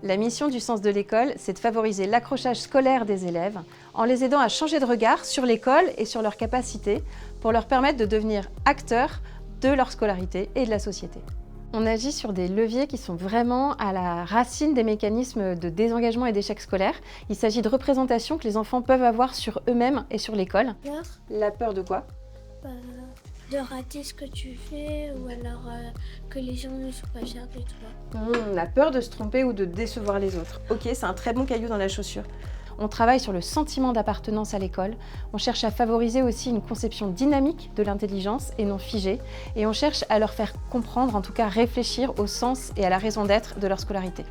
La mission du Sens de l'école, c'est de favoriser l'accrochage scolaire des élèves en les aidant à changer de regard sur l'école et sur leurs capacités pour leur permettre de devenir acteurs de leur scolarité et de la société. On agit sur des leviers qui sont vraiment à la racine des mécanismes de désengagement et d'échec scolaire. Il s'agit de représentations que les enfants peuvent avoir sur eux-mêmes et sur l'école. Peur La peur de quoi? de rater ce que tu fais ou alors que les gens ne soient pas fiers de toi. La peur de se tromper ou de décevoir les autres. Ok, c'est un très bon caillou dans la chaussure. On travaille sur le sentiment d'appartenance à l'école. On cherche à favoriser aussi une conception dynamique de l'intelligence et non figée. Et on cherche à leur faire comprendre, en tout cas réfléchir au sens et à la raison d'être de leur scolarité.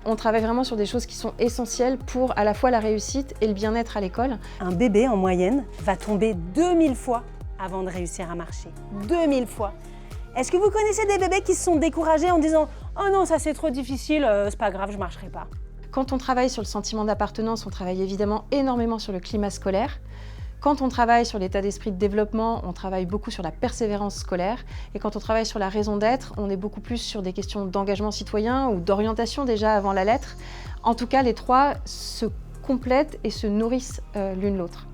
On travaille vraiment sur des choses qui sont essentielles pour à la fois la réussite et le bien-être à l'école. Un bébé, en moyenne, va tomber 2000 fois avant de réussir à marcher. 2000 fois. Est-ce que vous connaissez des bébés qui se sont découragés en disant « Oh non, ça c'est trop difficile, c'est pas grave, je marcherai pas ». Quand on travaille sur le sentiment d'appartenance, on travaille évidemment énormément sur le climat scolaire. Quand on travaille sur l'état d'esprit de développement, on travaille beaucoup sur la persévérance scolaire. Et quand on travaille sur la raison d'être, on est beaucoup plus sur des questions d'engagement citoyen ou d'orientation déjà avant la lettre. En tout cas, les trois se complètent et se nourrissent l'une l'autre.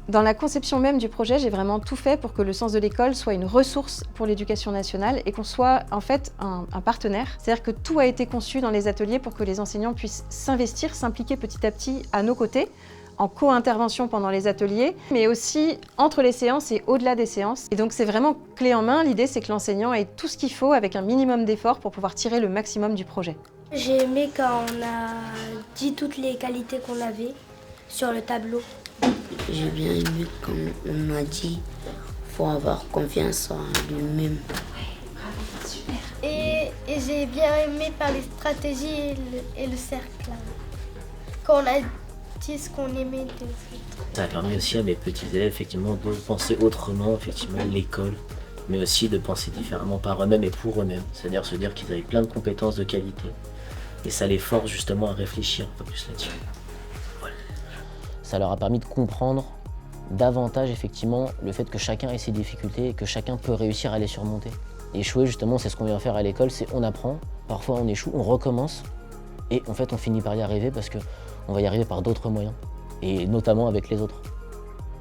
Dans la conception même du projet, j'ai vraiment tout fait pour que le Sens de l'école soit une ressource pour l'éducation nationale et qu'on soit en fait un partenaire. C'est-à-dire que tout a été conçu dans les ateliers pour que les enseignants puissent s'investir, s'impliquer petit à petit à nos côtés, en co-intervention pendant les ateliers, mais aussi entre les séances et au-delà des séances. Et donc c'est vraiment clé en main. L'idée, c'est que l'enseignant ait tout ce qu'il faut avec un minimum d'efforts pour pouvoir tirer le maximum du projet. J'ai aimé quand on a dit toutes les qualités qu'on avait sur le tableau. J'ai bien aimé quand on a dit faut avoir confiance en lui-même. Et j'ai bien aimé par les stratégies et le cercle. Quand on a dit ce qu'on aimait des autres. Ça a permis aussi à mes petits élèves effectivement de penser autrement, effectivement l'école, mais aussi de penser différemment par eux-mêmes et pour eux-mêmes. C'est-à-dire se dire qu'ils avaient plein de compétences de qualité. Et ça les force justement à réfléchir un peu plus là-dessus. Ça leur a permis de comprendre davantage effectivement le fait que chacun ait ses difficultés et que chacun peut réussir à les surmonter. Et échouer justement, c'est ce qu'on vient faire à l'école, c'est on apprend, parfois on échoue, on recommence et en fait on finit par y arriver parce qu'on va y arriver par d'autres moyens et notamment avec les autres.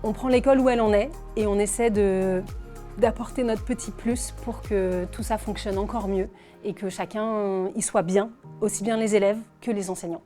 On prend l'école où elle en est et on essaie d'apporter notre petit plus pour que tout ça fonctionne encore mieux et que chacun y soit bien, aussi bien les élèves que les enseignants.